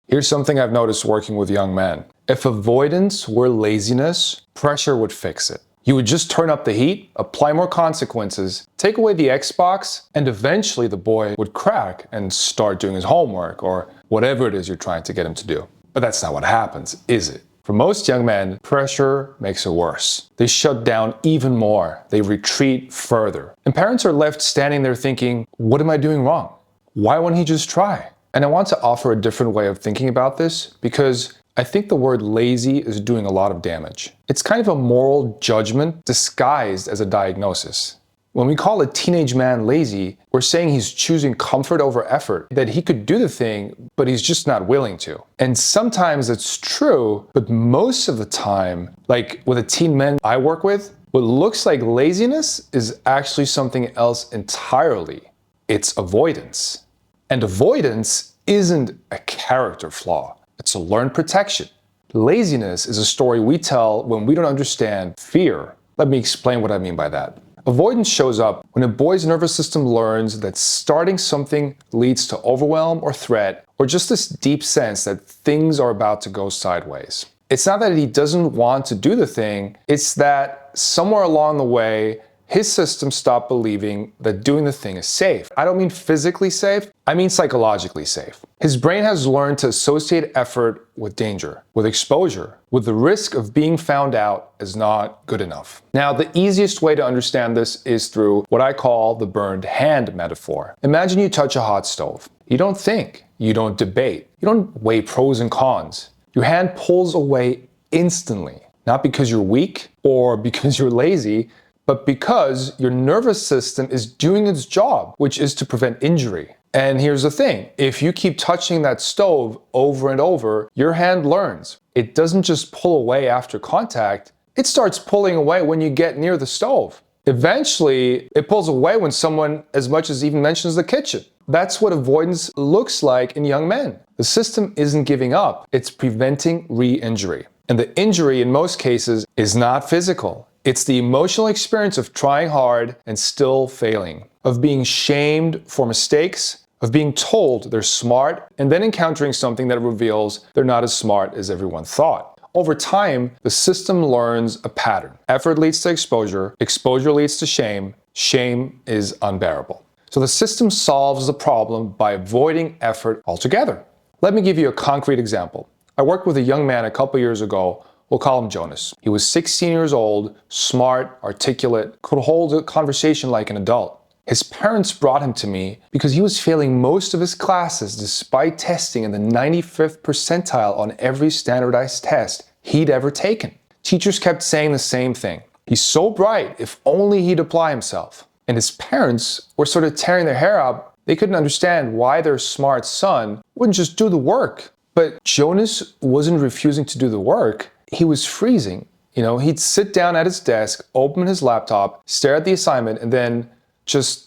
Here's something I've noticed working with young men. If avoidance were laziness, pressure would fix it. You would just turn up the heat, apply more consequences, take away the Xbox, and eventually the boy would crack and start doing his homework or whatever it is you're trying to get him to do. But that's not what happens, is it? For most young men, pressure makes it worse. They shut down even more. They retreat further. And parents are left standing there thinking, what am I doing wrong? Why won't he just try? And I want to offer a different way of thinking about this because I think the word lazy is doing a lot of damage. It's kind of a moral judgment disguised as a diagnosis. When we call a teenage man lazy, we're saying he's choosing comfort over effort, that he could do the thing, but he's just not willing to. And sometimes it's true, but most of the time, like with the teen men I work with, what looks like laziness is actually something else entirely. It's avoidance. And avoidance isn't a character flaw. It's a learned protection. Laziness is a story we tell when we don't understand fear. Let me explain what I mean by that. Avoidance shows up when a boy's nervous system learns that starting something leads to overwhelm or threat, or just this deep sense that things are about to go sideways. It's not that he doesn't want to do the thing, it's that somewhere along the way, his system stopped believing that doing the thing is safe. I don't mean physically safe, I mean psychologically safe. His brain has learned to associate effort with danger, with exposure, with the risk of being found out as not good enough. Now, the easiest way to understand this is through what I call the burned hand metaphor. Imagine you touch a hot stove. You don't think, you don't debate, you don't weigh pros and cons. Your hand pulls away instantly, not because you're weak or because you're lazy, but because your nervous system is doing its job, which is to prevent injury. And here's the thing, if you keep touching that stove over and over, your hand learns. It doesn't just pull away after contact, it starts pulling away when you get near the stove. Eventually, it pulls away when someone as much as even mentions the kitchen. That's what avoidance looks like in young men. The system isn't giving up, it's preventing re-injury. And the injury in most cases is not physical. It's the emotional experience of trying hard and still failing, of being shamed for mistakes, of being told they're smart, and then encountering something that reveals they're not as smart as everyone thought. Over time, the system learns a pattern. Effort leads to exposure, exposure leads to shame, shame is unbearable. So the system solves the problem by avoiding effort altogether. Let me give you a concrete example. I worked with a young man a couple years ago. We'll call him Jonas. He was 16 years old, smart, articulate, could hold a conversation like an adult. His parents brought him to me because he was failing most of his classes despite testing in the 95th percentile on every standardized test he'd ever taken. Teachers kept saying the same thing. He's so bright, if only he'd apply himself. And his parents were sort of tearing their hair out. They couldn't understand why their smart son wouldn't just do the work. But Jonas wasn't refusing to do the work. He was freezing. He'd sit down at his desk, open his laptop, stare at the assignment, and then just,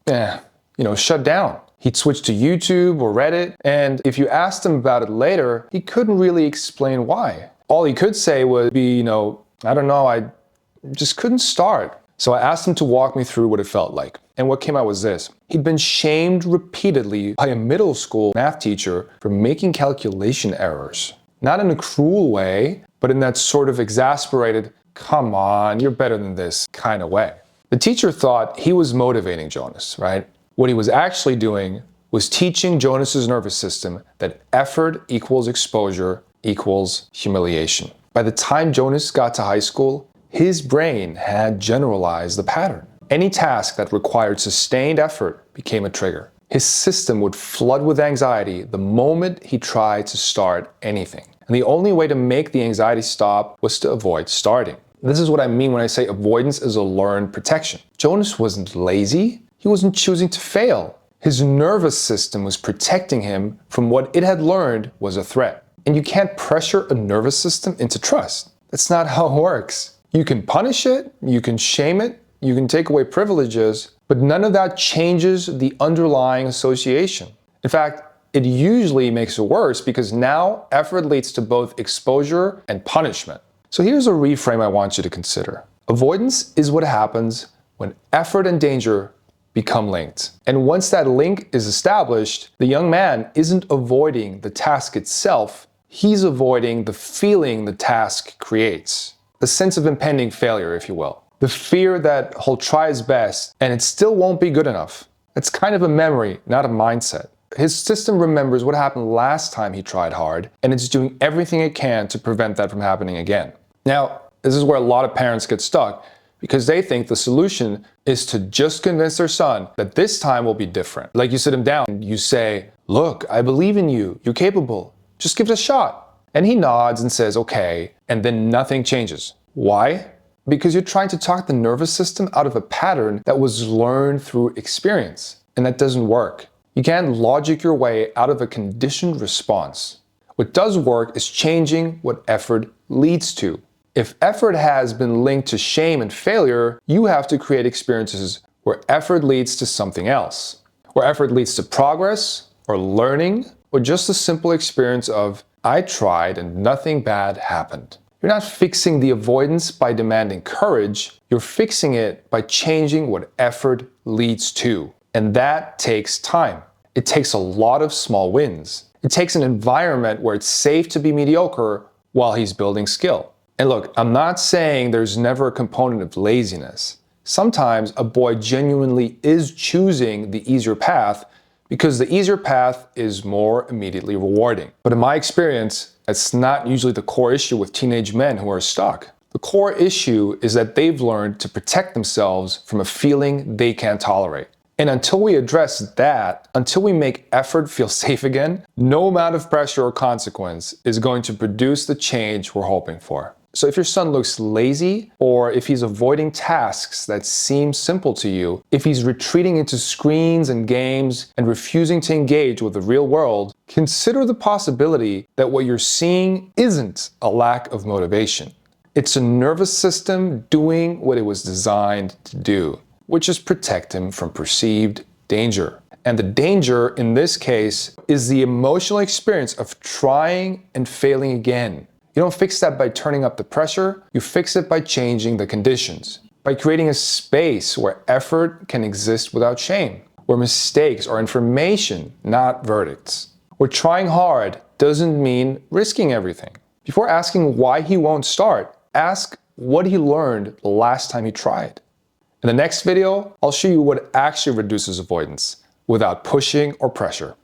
shut down. He'd switch to YouTube or Reddit, and if you asked him about it later, he couldn't really explain why. All he could say would be, I don't know, I just couldn't start. So I asked him to walk me through what it felt like. And what came out was this. He'd been shamed repeatedly by a middle school math teacher for making calculation errors. Not in a cruel way, but in that sort of exasperated, come on, you're better than this kind of way. The teacher thought he was motivating Jonas, right? What he was actually doing was teaching Jonas's nervous system that effort equals exposure equals humiliation. By the time Jonas got to high school, his brain had generalized the pattern. Any task that required sustained effort became a trigger. His system would flood with anxiety the moment he tried to start anything. And the only way to make the anxiety stop was to avoid starting. This is what I mean when I say avoidance is a learned protection. Jonas wasn't lazy. He wasn't choosing to fail. His nervous system was protecting him from what it had learned was a threat. And you can't pressure a nervous system into trust. That's not how it works. You can punish it, you can shame it, you can take away privileges, but none of that changes the underlying association. In fact, it usually makes it worse because now effort leads to both exposure and punishment. So here's a reframe I want you to consider. Avoidance is what happens when effort and danger become linked. And once that link is established, the young man isn't avoiding the task itself, he's avoiding the feeling the task creates. The sense of impending failure, if you will. The fear that he'll try his best and it still won't be good enough. It's kind of a memory, not a mindset. His system remembers what happened last time he tried hard, and it's doing everything it can to prevent that from happening again. Now, this is where a lot of parents get stuck because they think the solution is to just convince their son that this time will be different. Like you sit him down and you say, "Look, I believe in you. You're capable. Just give it a shot." And he nods and says, "Okay," and then nothing changes. Why? Because you're trying to talk the nervous system out of a pattern that was learned through experience, and that doesn't work. You can't logic your way out of a conditioned response. What does work is changing what effort leads to. If effort has been linked to shame and failure, you have to create experiences where effort leads to something else. Where effort leads to progress, or learning, or just a simple experience of, "I tried and nothing bad happened." You're not fixing the avoidance by demanding courage, you're fixing it by changing what effort leads to. And that takes time. It takes a lot of small wins. It takes an environment where it's safe to be mediocre while he's building skill. And look, I'm not saying there's never a component of laziness. Sometimes a boy genuinely is choosing the easier path because the easier path is more immediately rewarding. But in my experience, that's not usually the core issue with teenage men who are stuck. The core issue is that they've learned to protect themselves from a feeling they can't tolerate. And until we address that, until we make effort feel safe again, no amount of pressure or consequence is going to produce the change we're hoping for. So if your son looks lazy, or if he's avoiding tasks that seem simple to you, if he's retreating into screens and games and refusing to engage with the real world, consider the possibility that what you're seeing isn't a lack of motivation. It's a nervous system doing what it was designed to do, which is protect him from perceived danger. And the danger in this case is the emotional experience of trying and failing again. You don't fix that by turning up the pressure, you fix it by changing the conditions, by creating a space where effort can exist without shame, where mistakes are information, not verdicts, where trying hard doesn't mean risking everything. Before asking why he won't start, ask what he learned the last time he tried. In the next video, I'll show you what actually reduces avoidance without pushing or pressure.